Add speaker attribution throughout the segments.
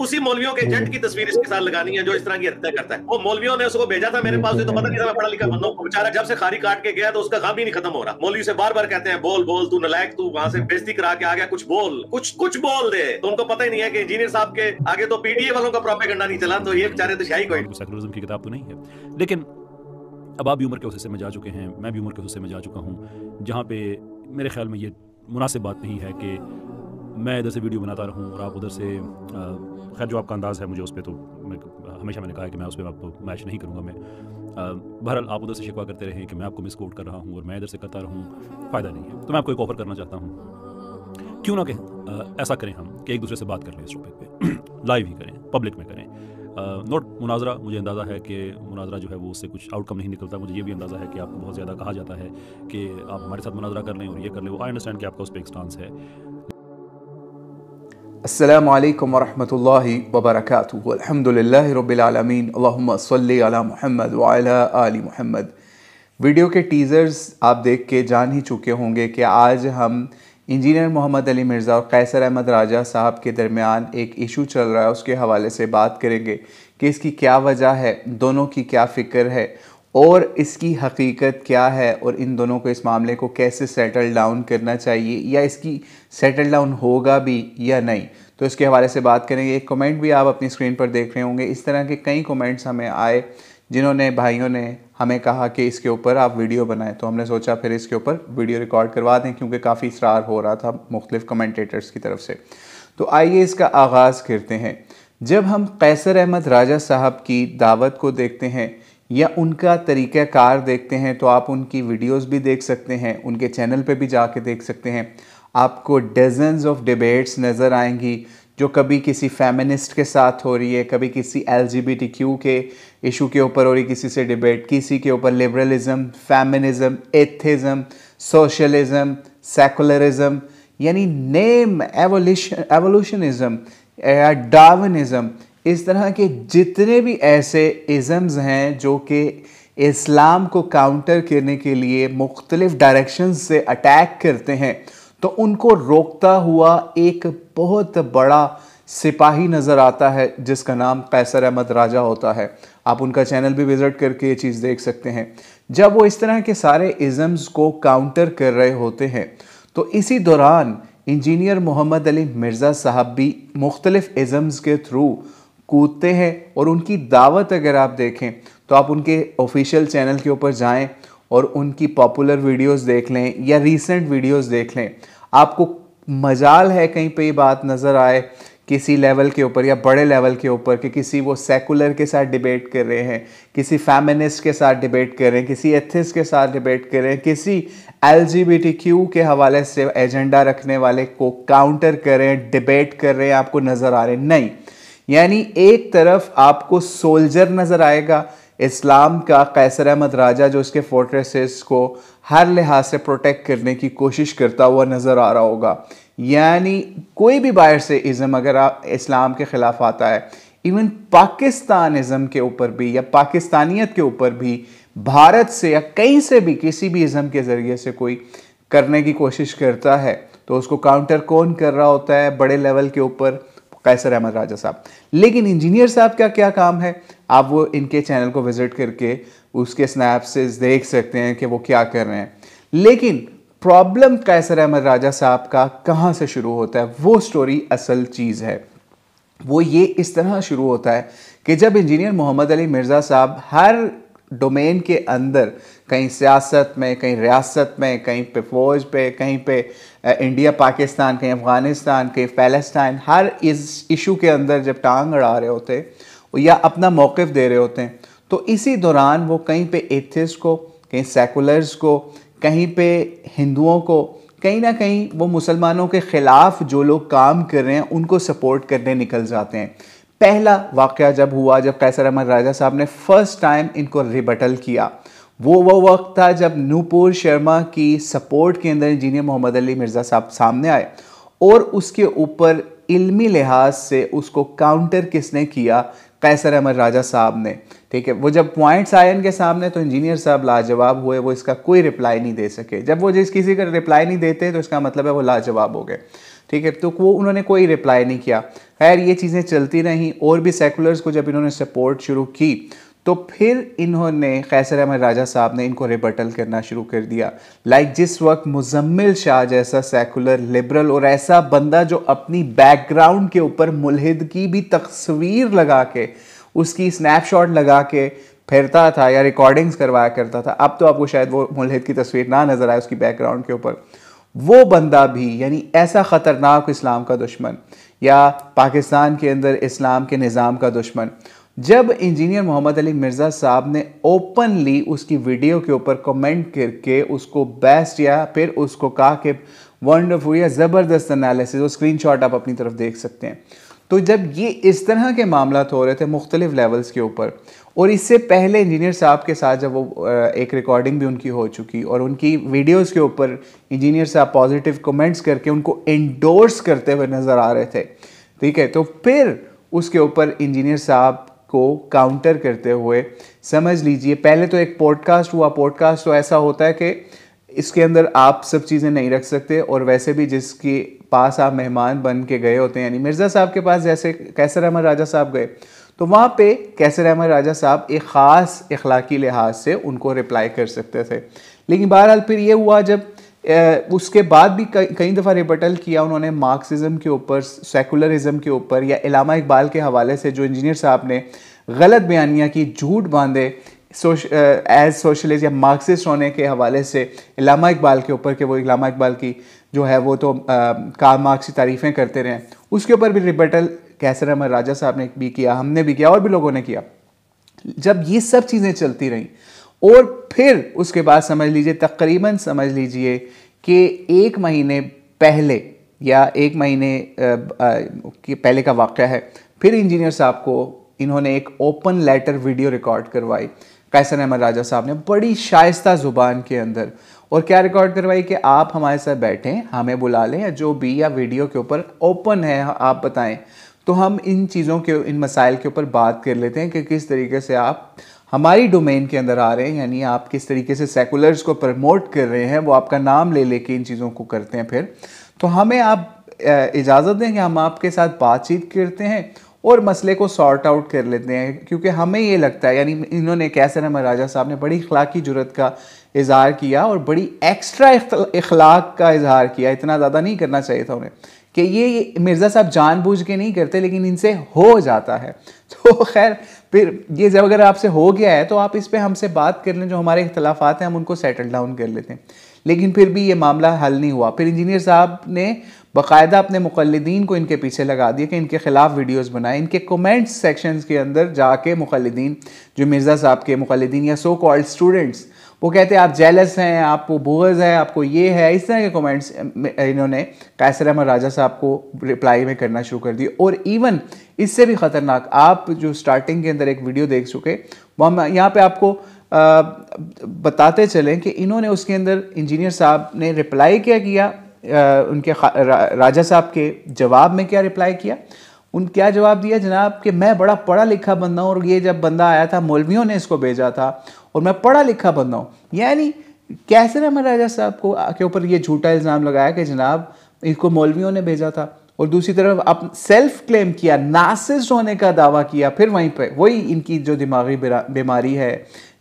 Speaker 1: उसी मौलवियों के एजेंट की तस्वीर इसके साथ लगानी है जो इस तरह की हत्या करता है। वो मौलवियों ने उसको भेजा था मेरे पास, तो पता नहीं था मैं पढ़ा लिखा बंदा हूं। बेचारा जब से खारी काट के गया तो उसका काम ही नहीं खत्म हो रहा। मौलवी से बार बार कहते हैं बोल बोल, तू नलायक, तू वहां से बेइज्जती करा के आ गया, कुछ बोल, कुछ बोल दे। तो उनको पता ही नहीं है कि इंजीनियर साहब के आगे तो पीडीए वालों का प्रोपेगेंडा नहीं चला, तो ये बेचारे तो शाही कोई
Speaker 2: सेकुलरिज्म की किताब तो नहीं है, लेकिन अब आप भी उम्र के उस हिस्से में जा चुके हैं, मैं भी उम्र के उस हिस्से में जा चुका हूँ जहाँ पे मेरे ख्याल में ये मुनासिब बात नहीं है कि मैं इधर से वीडियो बनाता रहूँ और आप उधर से खैर जो आपका अंदाज़ है मुझे उस पर, तो हमेशा मैंने कहा है कि मैं उस पर आपको मैच नहीं करूँगा। मैं बहरहाल आप उधर से शिकवा करते रहें कि मैं आपको मिसकोट कर रहा हूँ और मैं इधर से करता रहूँ, फ़ायदा नहीं है। तो मैं आपको एक ऑफ़र करना चाहता हूँ, क्यों ना कहें ऐसा करें हम कि एक दूसरे से बात कर लें इस टॉपिक पे, लाइव ही करें, पब्लिक में करें, नोट मुनाजरा। मुझे अंदाज़ा है कि मुनाजरा जो है वो उससे कुछ आउटकम नहीं निकलता। मुझे ये भी अंदाज़ा है कि आपको बहुत ज़्यादा कहा जाता है कि आप हमारे साथ मुनाजरा कर लें और ये कर लें, वो आई अंडरस्टैंड कि आपका उस पर एक स्टांस है।
Speaker 3: अस्सलामु अलैकुम वरहमतुल्लाहि वबरकातुहू, अल्हम्दुलिल्लाहि रब्बिल आलमीन, अल्लाहुम्मा सल्ली अला मुहम्मद व अला आलि मुहम्मद। वीडियो के टीज़र्स आप देख के जान ही चुके होंगे कि आज हम इंजीनियर मोहम्मद अली मिर्ज़ा और कैसर अहमद राजा साहब के दरमियान एक इशू चल रहा है, उसके हवाले से बात करेंगे कि इसकी क्या वजह है, दोनों की क्या फ़िक्र है और इसकी हकीकत क्या है और इन दोनों को इस मामले को कैसे सेटल डाउन करना चाहिए या इसकी सेटल डाउन होगा भी या नहीं। तो इसके हवाले से बात करेंगे। एक कमेंट भी आप अपनी स्क्रीन पर देख रहे होंगे। इस तरह के कई कमेंट्स हमें आए जिन्होंने भाइयों ने हमें कहा कि इसके ऊपर आप वीडियो बनाएं, तो हमने सोचा फिर इसके ऊपर वीडियो रिकॉर्ड करवा दें क्योंकि काफ़ी इसरार हो रहा था मुख्तलिफ कमेंटेटर्स की तरफ से। तो आइए इसका आगाज़ करते हैं। जब हम कैसर अहमद राजा साहब की दावत को देखते हैं या उनका तरीक़ाकार देखते हैं तो आप उनकी वीडियोस भी देख सकते हैं, उनके चैनल पे भी जाके देख सकते हैं। आपको डजन्स ऑफ डिबेट्स नज़र आएंगी जो कभी किसी फेमिनिस्ट के साथ हो रही है, कभी किसी LGBTQ के इशू के ऊपर हो रही, किसी से डिबेट, किसी के ऊपर liberalism, feminism, atheism, socialism, secularism, यानी नेम एवोल्यूशनिज़म या डार्विनिज़म, इस तरह के जितने भी ऐसे इज़म्स हैं जो कि इस्लाम को काउंटर करने के लिए मुख्तलिफ डायरेक्शंस से अटैक करते हैं, तो उनको रोकता हुआ एक बहुत बड़ा सिपाही नज़र आता है जिसका नाम कैसर अहमद राजा होता है। आप उनका चैनल भी विज़िट करके ये चीज़ देख सकते हैं। जब वो इस तरह के सारे इज़म्स को काउंटर कर रहे होते हैं तो इसी दौरान इंजीनियर मोहम्मद अली मिर्ज़ा साहब भी मुख्तलिफ इज़म्स के थ्रू कूदते हैं और उनकी दावत अगर आप देखें तो आप उनके ऑफिशियल चैनल के ऊपर जाएं और उनकी पॉपुलर वीडियोस देख लें या रीसेंट वीडियोस देख लें। आपको मजाल है कहीं पे ये बात नज़र आए किसी लेवल के ऊपर या बड़े लेवल के ऊपर कि किसी वो सेकुलर के साथ डिबेट कर रहे हैं, किसी फेमिनिस्ट के साथ डिबेट कर रहे हैं, किसी एथिस्ट के साथ डिबेट कर रहे हैं, किसी LGBTQ के हवाले से एजेंडा रखने वाले को काउंटर कर रहे हैं, डिबेट कर रहे हैं, आपको नज़र आ रहे हैं। नहीं, यानी एक तरफ आपको सोल्जर नज़र आएगा इस्लाम का, कैसर अहमद राजा जो इसके फोर्ट्रेसेस को हर लिहाज से प्रोटेक्ट करने की कोशिश करता हुआ नज़र आ रहा होगा। यानी कोई भी बाहर से इज़म अगर आप इस्लाम के ख़िलाफ़ आता है, इवन पाकिस्तानिज़म के ऊपर भी या पाकिस्तानियत के ऊपर भी भारत से या कहीं से भी किसी भी इज़म के ज़रिए से कोई करने की कोशिश करता है तो उसको काउंटर कौन कर रहा होता है बड़े लेवल के ऊपर? कैसर अहमद राजा साहब। लेकिन इंजीनियर साहब का क्या काम है? आप वो इनके चैनल को विजिट करके उसके स्नैप्स देख सकते हैं कि वो क्या कर रहे हैं। लेकिन प्रॉब्लम कैसर अहमद राजा साहब का कहाँ से शुरू होता है, वो स्टोरी असल चीज़ है। वो ये इस तरह शुरू होता है कि जब इंजीनियर मोहम्मद अली मिर्ज़ा साहब हर डोमेन के अंदर, कहीं सियासत में, कहीं रियासत में, कहीं पे फ़ौज पे, कहीं पे इंडिया पाकिस्तान, कहीं अफ़गानिस्तान, कहीं फ़लस्तीन, हर इस इशू के अंदर जब टांग अड़ा रहे होते हैं या अपना मौक़िफ़ दे रहे होते हैं, तो इसी दौरान वो कहीं पे एथिस्ट को, कहीं सेकुलर्स को, कहीं पे हिंदुओं को, कहीं ना कहीं वो मुसलमानों के ख़िलाफ़ जो लोग काम कर रहे हैं उनको सपोर्ट करने निकल जाते हैं। पहला वाक़या जब हुआ, जब कैसर अहमद राजा साहब ने फ़र्स्ट टाइम इनको रिबटल किया, वो वक्त था जब नूपुर शर्मा की सपोर्ट के अंदर इंजीनियर मोहम्मद अली मिर्ज़ा साहब सामने आए और उसके ऊपर इल्मी लिहाज से उसको काउंटर किसने किया? कैसर अहमद राजा साहब ने। ठीक है, वो जब पॉइंट्स आए इनके सामने तो इंजीनियर साहब लाजवाब हुए, वो इसका कोई रिप्लाई नहीं दे सके। जब वो जिस किसी का रिप्लाई नहीं देते तो इसका मतलब है वो लाजवाब हो गए। ठीक है, तो वो उन्होंने कोई रिप्लाई नहीं किया। खैर ये चीज़ें चलती रहीं, और भी सेकुलर्स को जब इन्होंने सपोर्ट शुरू की तो फिर इन्होंने कैसर अहमद राजा साहब ने इनको रिबटल करना शुरू कर दिया। जिस वक्त मुजम्मिल शाह जैसा सेकुलर लिबरल और ऐसा बंदा जो अपनी बैकग्राउंड के ऊपर मुल्हिद की भी तस्वीर लगा के, उसकी स्नैपशॉट लगा के फिरता था या रिकॉर्डिंग्स करवाया करता था, अब तो आपको शायद वो मुल्हिद की तस्वीर ना नजर आए उसकी बैकग्राउंड के ऊपर, वो बंदा भी यानी ऐसा ख़तरनाक इस्लाम का दुश्मन या पाकिस्तान के अंदर इस्लाम के निज़ाम का दुश्मन, जब इंजीनियर मोहम्मद अली मिर्ज़ा साहब ने ओपनली उसकी वीडियो के ऊपर कमेंट करके उसको बेस्ट या फिर उसको कहा कि वंडरफुल या ज़बरदस्त एनालिसिस, वो स्क्रीनशॉट आप अपनी तरफ देख सकते हैं। तो जब ये इस तरह के मामला हो रहे थे मुख्तलिफ लेवल्स के ऊपर, और इससे पहले इंजीनियर साहब के साथ जब वो एक रिकॉर्डिंग भी उनकी हो चुकी और उनकी वीडियोस के ऊपर इंजीनियर साहब पॉजिटिव कमेंट्स करके उनको एंडोर्स करते हुए नज़र आ रहे थे, ठीक है, तो फिर उसके ऊपर इंजीनियर साहब को काउंटर करते हुए समझ लीजिए पहले तो एक पॉडकास्ट हुआ। पॉडकास्ट तो ऐसा होता है कि इसके अंदर आप सब चीज़ें नहीं रख सकते, और वैसे भी जिसके पास आप मेहमान बन के गए होते हैं, यानी मिर्ज़ा साहब के पास जैसे कैसर अहमद राजा साहब गए, तो वहाँ पे कैसर अहमद राजा साहब एक ख़ास इखलाकी लिहाज से उनको रिप्लाई कर सकते थे। लेकिन बहरहाल फिर ये हुआ जब उसके बाद भी कई दफ़ा रिबटल किया उन्होंने मार्क्सिज्म के ऊपर, सेकुलरिज्म के ऊपर, या इलामा इकबाल के हवाले से जो इंजीनियर साहब ने गलत बयानियाँ की, झूठ बांधे एज सोशलिस्ट या मार्क्सिस्ट होने के हवाले से इलामा इकबाल के ऊपर, कि वो इलामा इकबाल की जो है वो तो कार्ल मार्क्स की तारीफ़ें करते रहे, उसके ऊपर भी रिबटल कैसर अहमद राजा साहब ने भी किया, हमने भी किया और भी लोगों ने किया। जब ये सब चीज़ें चलती रहीं और फिर उसके बाद समझ लीजिए तकरीबन समझ लीजिए कि 1 महीने पहले या 1 महीने पहले का वाक़या है, फिर इंजीनियर साहब को इन्होंने एक ओपन लेटर वीडियो रिकॉर्ड करवाई कैसर अहमद राजा साहब ने बड़ी शाइस्ता ज़ुबान के अंदर। और क्या रिकॉर्ड करवाई कि आप हमारे साथ बैठें, हमें बुला लें, या जो भी या वीडियो के ऊपर ओपन है आप बताएं, तो हम इन चीज़ों के, इन मसाइल के ऊपर बात कर लेते हैं कि किस तरीके से आप हमारी डोमेन के अंदर आ रहे हैं, यानी आप किस तरीके से सेकुलर्स को प्रमोट कर रहे हैं, वो आपका नाम ले लेके इन चीज़ों को करते हैं। फिर तो हमें आप इजाज़त दें कि हम आपके साथ बातचीत करते हैं और मसले को सॉर्ट आउट कर लेते हैं, क्योंकि हमें ये लगता है, यानी इन्होंने कैसर अहमद राजा साहब ने बड़ी इखलाकी जुर्रत का इजहार किया और बड़ी एक्स्ट्रा इखलाक का इजहार किया, इतना ज़्यादा नहीं करना चाहिए था उन्हें, कि ये मिर्ज़ा साहब जानबूझ के नहीं करते लेकिन इनसे हो जाता है। तो खैर फिर ये जब अगर आपसे हो गया है तो आप इस पर हमसे बात कर लें, जो हमारे इख्तलाफात हैं हम उनको सेटल डाउन कर लेते हैं। लेकिन फिर भी ये मामला हल नहीं हुआ। फिर इंजीनियर साहब ने बाकायदा अपने मुक़ल्लिदीन को इनके पीछे लगा दिया कि इनके ख़िलाफ़ वीडियोस बनाएं। इनके कमेंट्स सेक्शंस के अंदर जाके मुक़ल्लिदीन, जो मिर्ज़ा साहब के मुक़ल्लिदीन या सो कॉल्ड स्टूडेंट्स, वो कहते हैं आप जेलस हैं, आपको बुग़्ज़ है, आपको ये है, इस तरह के कमेंट्स इन्होंने कैसर अहमद राजा साहब को रिप्लाई में करना शुरू कर दिए। और इवन इससे भी ख़तरनाक, आप जो स्टार्टिंग के अंदर एक वीडियो देख चुके, वो हम यहाँ पे आपको बताते चलें कि इन्होंने उसके अंदर इंजीनियर साहब ने रिप्लाई क्या किया, उनके राजा साहब के जवाब में क्या रिप्लाई किया। क्या जवाब दिया जनाब कि मैं बड़ा पढ़ा लिखा बंदा हूँ और ये जब बंदा आया था मौलवियों ने इसको भेजा था और मैं पढ़ा लिखा बंदा हूँ। यानी कैसर अहमद राजा साहब को के ऊपर ये झूठा इल्ज़ाम लगाया कि जनाब इसको मौलवियों ने भेजा था, और दूसरी तरफ आप सेल्फ क्लेम किया, नार्सिसिस्ट होने का दावा किया। फिर वहीं पे वही इनकी जो दिमागी बीमारी है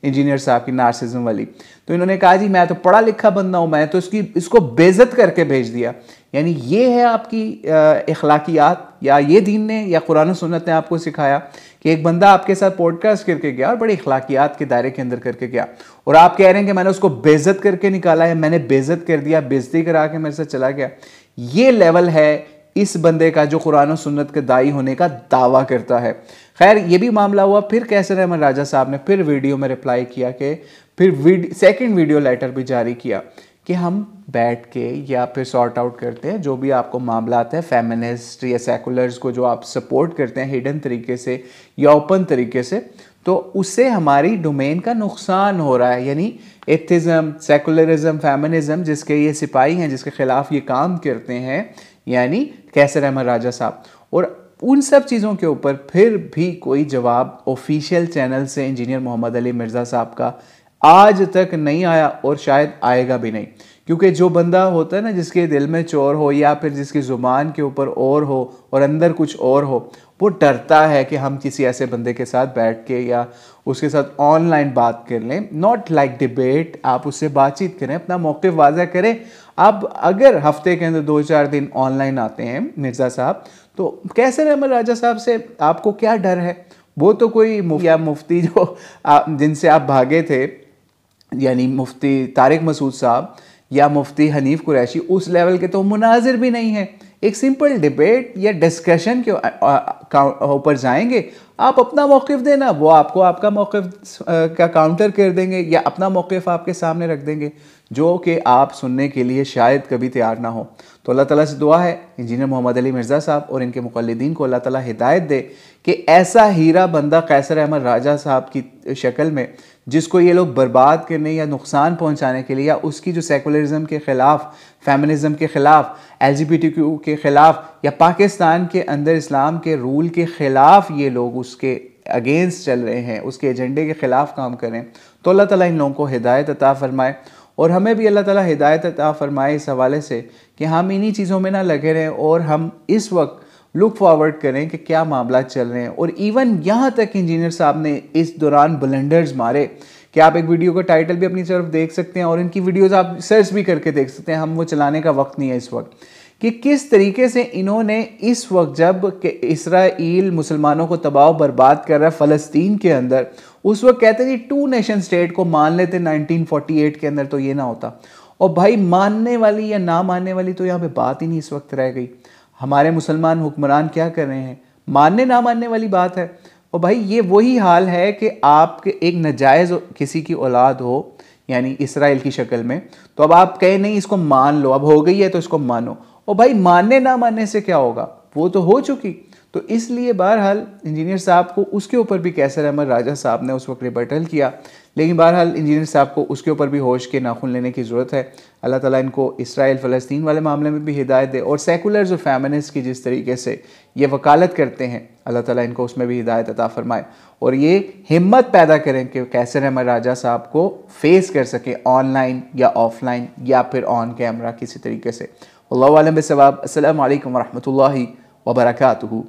Speaker 3: इंजीनियर साहब की, नार्सिसिज्म वाली, तो इन्होंने कहा जी मैं तो पढ़ा लिखा बंदा हूँ, मैं तो इसको बेइज्जत करके भेज दिया। यानी ये है आपकी इखलाकियात, या ये दीन ने या कुरान और सुन्नत ने आपको सिखाया कि एक बंदा आपके साथ पॉडकास्ट करके गया और बड़े इखलाकियात के दायरे के अंदर करके गया, और आप कह रहे हैं कि मैंने उसको बेइज्जत करके निकाला है, मैंने बेइज्जत कर दिया, बेइज्जती करा के मेरे से चला गया। ये लेवल है इस बंदे का जो कुरान और सुन्नत के दाई होने का दावा करता है। खैर ये भी मामला हुआ। फिर कैसर अहमद राजा साहब ने फिर वीडियो में रिप्लाई किया कि फिर सेकंड वीडियो लेटर भी जारी किया कि हम बैठ के या फिर सॉर्ट आउट करते हैं जो भी आपको मामला आता है, फेमिनिस्ट या सेकुलर्स को जो आप सपोर्ट करते हैं हिडन तरीके से या ओपन तरीके से, तो उससे हमारी डोमेन का नुकसान हो रहा है। यानी एथिज्म, सेकुलरिज्म, फेमिनिज्म जिसके ये सिपाही हैं, जिसके खिलाफ ये काम करते हैं, यानी कैसर अहमद राजा साहब, और उन सब चीज़ों के ऊपर फिर भी कोई जवाब ऑफिशियल चैनल से इंजीनियर मोहम्मद अली मिर्ज़ा साहब का आज तक नहीं आया और शायद आएगा भी नहीं, क्योंकि जो बंदा होता है ना जिसके दिल में चोर हो या फिर जिसकी ज़ुबान के ऊपर और हो और अंदर कुछ और हो, वो डरता है कि हम किसी ऐसे बंदे के साथ बैठ के या उसके साथ ऑनलाइन बात कर लें। नॉट लाइक डिबेट, आप उससे बातचीत करें, अपना मौक़िफ़ वाज़ह करें। अब अगर हफ्ते के अंदर 2-4 दिन ऑनलाइन आते हैं मिर्ज़ा साहब, तो कैसर अहमद राजा साहब से आपको क्या डर है? वो तो कोई मुफ्ती जो जिनसे आप भागे थे, यानी मुफ्ती तारिक मसूद साहब या मुफ्ती हनीफ कुरैशी, उस लेवल के तो मुनाजिर भी नहीं है। एक सिंपल डिबेट या डिस्कशन के ऊपर जाएंगे, आप अपना मौक़िफ़ देना, वो आपको आपका मौक़िफ़ का काउंटर कर देंगे या अपना मौक़िफ़ आपके सामने रख देंगे जो कि आप सुनने के लिए शायद कभी तैयार ना हो। तो अल्लाह ताला से दुआ है इंजीनियर मोहम्मद अली मिर्ज़ा साहब और इनके मुक़ल्लिदीन को अल्लाह ताला हिदायत दे कि ऐसा हीरा बंदा कैसर अहमद राजा साहब की शक्ल में, जिसको ये लोग बर्बाद करने या नुकसान पहुंचाने के लिए या उसकी जो सेकुलरिज्म के ख़िलाफ़, फेमिनिज़म के ख़िलाफ़, LGBTQ के ख़िलाफ़ या पाकिस्तान के अंदर इस्लाम के रूल के ख़िलाफ़ ये लोग उसके अगेंस्ट चल रहे हैं, उसके एजेंडे के ख़िलाफ़ काम करें, तो अल्लाह ताला इन लोगों को हिदायत अता फ़रमाए। और हमें भी अल्लाह ताला हिदायत अता फ़रमाए इस हवाले से कि हम इन्हीं चीज़ों में ना लगे रहें और हम इस वक्त लुक फॉरवर्ड करें कि क्या मामला चल रहे हैं। और इवन यहाँ तक इंजीनियर साहब ने इस दौरान ब्लंडर्स मारे कि आप एक वीडियो का टाइटल भी अपनी तरफ देख सकते हैं और इनकी वीडियोस आप सर्च भी करके देख सकते हैं, हम वो चलाने का वक्त नहीं है इस वक्त, कि किस तरीके से इन्होंने इस वक्त जब इसराइल मुसलमानों को तबाह बर्बाद कर रहा है फ़लस्तीन के अंदर, उस वक्त कहते हैं जी 2 नेशन स्टेट को मान लेते 1948 के अंदर तो ये ना होता। और भाई मानने वाली या ना मानने वाली तो यहाँ पे बात ही नहीं इस वक्त रह गई। हमारे मुसलमान हुक्मरान क्या कर रहे हैं, मानने ना मानने वाली बात है। और भाई ये वही हाल है कि आपके एक नाजायज़ किसी की औलाद हो, यानी इसराइल की शक्ल में, तो अब आप कहें नहीं इसको मान लो, अब हो गई है तो इसको मानो। और भाई मानने ना मानने से क्या होगा, वो तो हो चुकी। तो इसलिए बहरहाल इंजीनियर साहब को उसके ऊपर भी कैसर अहमद राजा साहब ने उस वक्त रिबटल किया, लेकिन बहरहाल इंजीनियर साहब को उसके ऊपर भी होश के नाखून लेने की ज़रूरत है। अल्लाह ताला इनको इसराइल फ़लस्तीन वाले मामले में भी हिदायत दे और सेकुलर्स और फेमिनिस्ट की जिस तरीके से ये वकालत करते हैं, अल्लाह ताला इनको उसमें भी हिदायत अता फ़रमाए और ये हिम्मत पैदा करें कि कैसर अहमद राजा साहब को फेस कर सकें ऑनलाइन या ऑफलाइन या फिर ऑन कैमरा किसी तरीके से। अल्लाहु आलम बिस्सवाब। अस्सलामु अलैकुम वरहमतुल्लाहि वबरकातुहू।